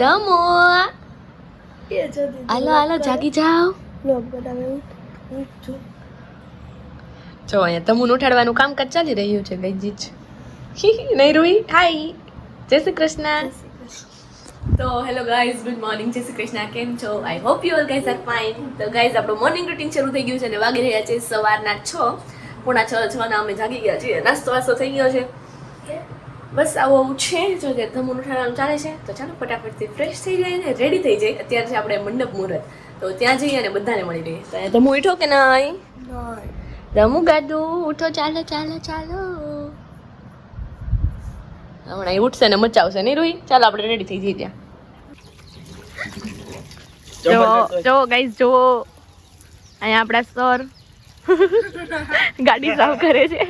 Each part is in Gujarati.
તમો હાલો હાલો જાગી જાઓ. જો અહીંયા તમુને ઉઠાડવાનું કામકાજ ચાલી રહ્યું છે ગઈજી જ. નહીં રૂહી હાય જય શ્રી કૃષ્ણ. તો હેલો ગાઈઝ, ગુડ મોર્નિંગ, જય શ્રી કૃષ્ણ. કેમ છો? I hope you all guys are fine. તો ગાઈઝ આપણું મોર્નિંગ રૂટીન શરૂ થઈ ગયું છે અને વાગી રહ્યા છે સવારના 6:45 ના અમે જાગી ગયા છીએ. નાસ્તો વાસ્તો થઈ ગયો છે, બસ આવું છે. જો કે ધમુનું ઉઠાડવાનું ચાલે છે, તો ચાલો ફટાફટથી ફ્રેશ થઈ જાય ને રેડી થઈ જાય. અત્યારે છે આપણે મંડપ મુહૂર્ત, તો ત્યાં જઈએ અને બધાને મળી રહીએ. તો અહીંયા ધમુ ઉઠો કે નહીં? ધમુ ગાડું ઉઠો, ચાલો ચાલો ચાલો. હમણાં એ ઉઠશે ને મચાવશે નહીં રૂહી? ચાલો આપણે રેડી થઈ જઈએ ત્યાં. જો ગાઈઝ જો અહીંયા આપણા સર ગાડી સાફ કરે છે.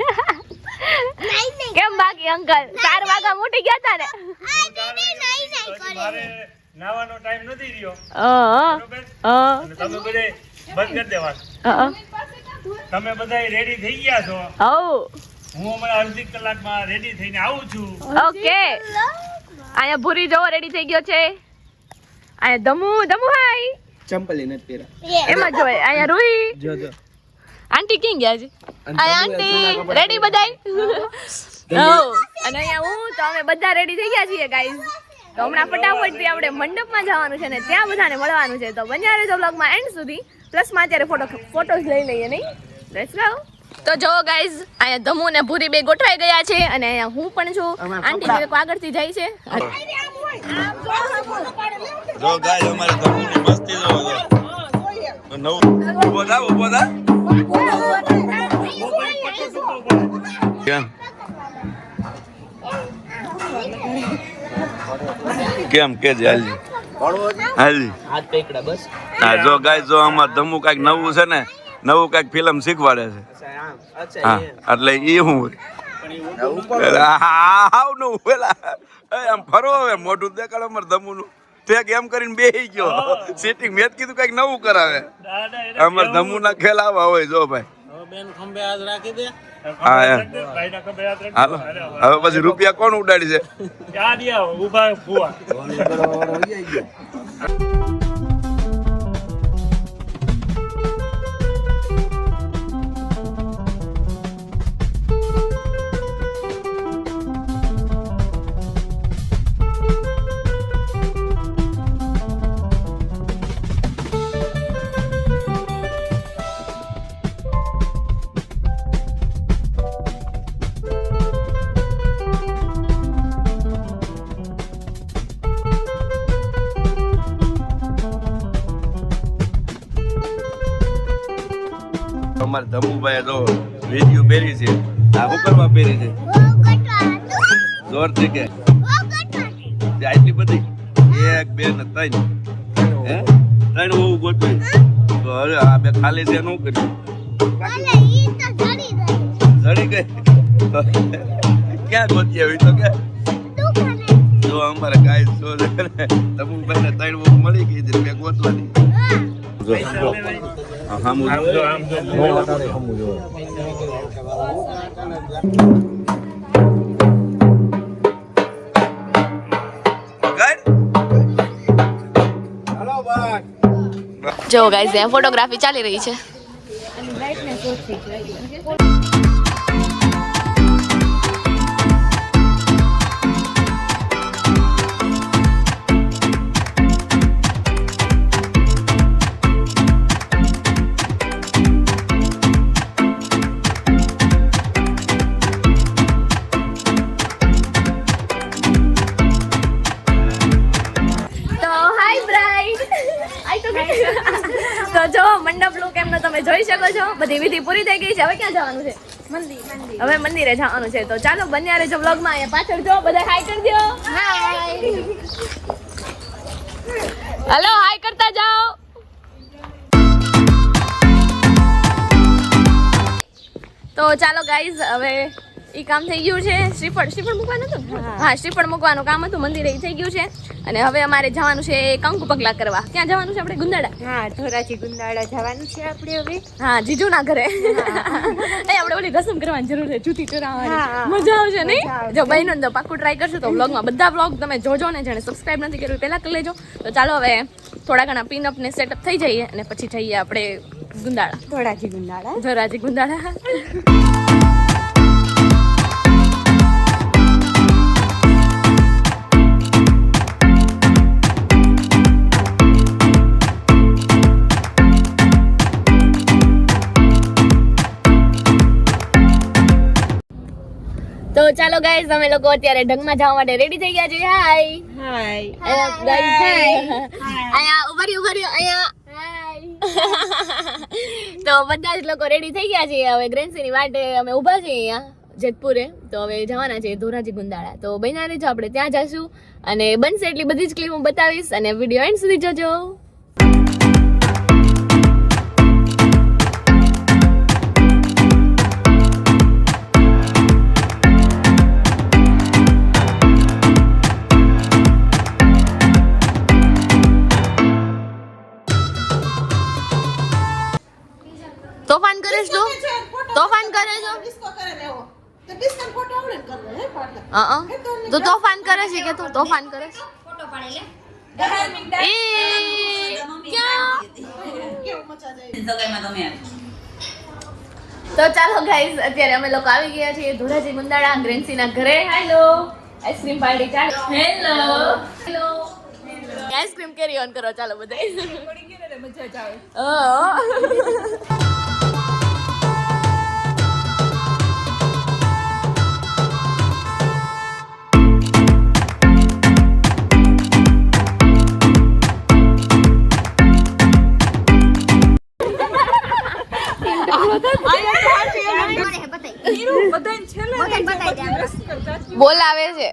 કેમ બાકી અંકલ 4 વાગ્યા મોટી ગયા તા ને? મારે નાવાનો ટાઈમ નથી રહ્યો. બરોબર? તમે બધે બંધ કરી દેવાનું. તમે બધા રેડી થઈ ગયા છો? હું હમણાં અડધી કલાકમાં રેડી થઈને આવું છું. ઓકે. અહીંયા ભૂરી જો રેડી થઈ ગયો છે. અહીંયા ધમુ હાય. ચંપલ નથી પહેરા. એમાં જો અહીંયા રૂહી. જો જો આંટી ક્યાં ગયા છે? અહીંયા આંટી રેડી બધાય. અને અહીંયા હું તો અમે બધા રેડી થઈ ગયા છીએ ગાઈઝ. તો હમણાં ફટાફટથી આપણે મંડપમાં જવાનું છે ને ત્યાં બધાને મળવાનું છે. તો બન્યા રહેજો વ્લોગમાં એન્ડ સુધી. પ્લસમાં અત્યારે ફોટોસ લઈ લઈએ નહીં? Let's go. તો જો ગાઈઝ અહીંયા ધમુ ને ભૂરી બે ગોઠવાઈ ગયા છે અને અહીંયા હું પણ છું. આંટી મેરે આગળથી જાય છે. જો ગાય અમારે ધમુની મસ્તી જો નવું ઉભો થા કેમ કે હાલજી હાથ પકડા બસ. હા જો ગાય જો અમાર ધમુ કઈક નવું છે ને, નવું કઈક ફિલ્મ શીખવાડે છે. હા એટલે ઈ હું હાવ નું પેલા આમ ફરો હવે મોઢું દેખાડો અમાર ધમુ નું. તે એમ કરીને બેહી ગયો સીટિંગ. મેં કીધું કઈક નવું કરાવે. અમાર ધમુ ના ખેલ આવા હોય. જો ભાઈ હા હાલો હવે પછી રૂપિયા કોણ ઉડાડી છે? ઉભા ફુવા અમારે ધમુભાઈ જો વેડિયો પહેરી છે. આ હું કરવા પહેરી છે? જોરથી કે આટલી બધી 1 2 ને 3 હે 3 બહુ ગોઠવી. તો હવે આ બે ખાલી છે શું કર્યું? જડી ગઈ ક્યાં ગોતી આવી? તો કે જો અમારે ગાય જો ધમુભાઈ ને 3 બહુ મળી ગઈ છે, બે ગોતવાની. જો ગાઈઝ ત્યાં ફોટોગ્રાફી ચાલી રહી છે. તો જો મંડપ લુક એમનો તમે જોઈ શકો છો. બધી વિધિ પૂરી થઈ ગઈ છે. હવે ક્યાં જવાનું છે? હવે મંદિરે જવાનું છે. તો ચાલો બન્યા રહેજો વ્લોગમાં. અહીંયા પાછળ જો બધા હાય કરી દો. હાય હેલો હાય કરતા જાઓ. તો ચાલો ગાઈઝ હવે ઈ કામ થઈ ગયું છે. શ્રીફળ મૂકવાનું હતું ને? હા, શ્રીફળ મૂકવાનું કામ હતું, મંદિરે ઈ થઈ ગયું છે. અને હવે અમારે જવાનું છે કંકુ પગલા કરવા. ક્યાં જવાનું છે આપણે? ગુંદાડા. હા, ધોરાજી ગુંદાળા જવાનું છે આપણે હવે. હા, જીજુના ઘરે. આપણે ઓલી રસમ કરવાની જરૂર છે, જૂતી ચડાવવાની. મજા આવશે નહીં? જો બહેનો તો પાક્કું ટ્રાય કરશું તો વ્લોગમાં બધા વ્લોગ તમે જોજો ને. જેને સબસ્ક્રાઇબ નથી કર્યું પહેલા કરી લેજો. તો ચાલો હવે થોડા ઘણા પિનઅપ ને સેટઅપ થઈ જઈએ અને પછી જઈએ આપણે ગુંદાળા. ધોરાજી ગુંદાળા. ધોરાજી ગુંદાળા. તો ચાલો ગાઈઝ અમે લોકો અત્યારે ઢંગમાં જવા માટે રેડી થઈ ગયા છીએ. હાય અહીંયા ઉભા રહ્યો અહીંયા. તો બધા જ લોકો રેડી થઈ ગયા છીએ. હવે ગ્રેન્સીની વાટે અમે ઊભા છીએ અહીંયા જેતપુરે. તો હવે જવાના છે ધોરાજી ગુંદાળા. તો બન્યા રહેજો, આપણે ત્યાં જઈશું અને બનશે એટલી બધી જ ક્લિપ હું બતાવીશ અને વિડીયો એન્ડ સુધી જોજો. તોફાન કરે છો? તોફાન કરે છો? તો તોફાન કરે છે કે તું તોફાન કરે છે? તો ચાલો ગાઈઝ અત્યારે અમે લોકો આવી ગયા છીએ ધોરાજી ગુંદાળા ગ્રેન્સીના ઘરે. હેલો, આઈસ્ક્રીમ પાર્ટી ચાલે. હેલો આઈસ્ક્રીમ કેરી ઓન કરો. ચાલો બધા. બોલાવે છે.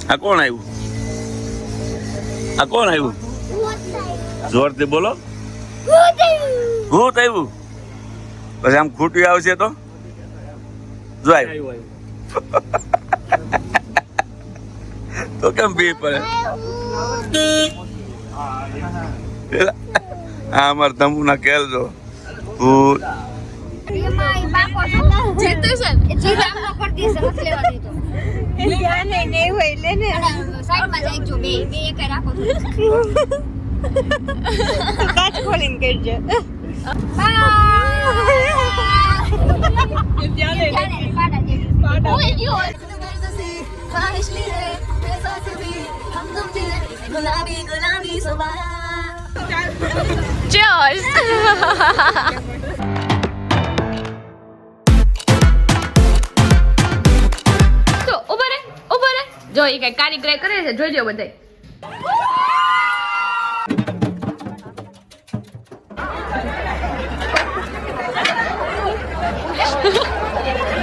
આ કોણ આવ્યું? આ કોણ આવ્યું? જોરથી બોલો. ભૂત આવ્યું. પછી આમ ખૂટ્યું આવશે તો જો આવ્યું. તો કેમ બી પડે? આ અમાર તંબુના કેલ જો ભૂત. જીતે છે ને? Cheers. જો એ કઈ કારીગરી કરે છે, જોજો બધાય.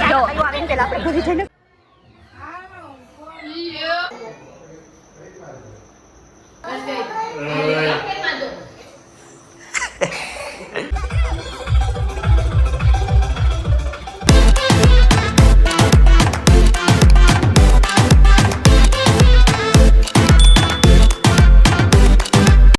જો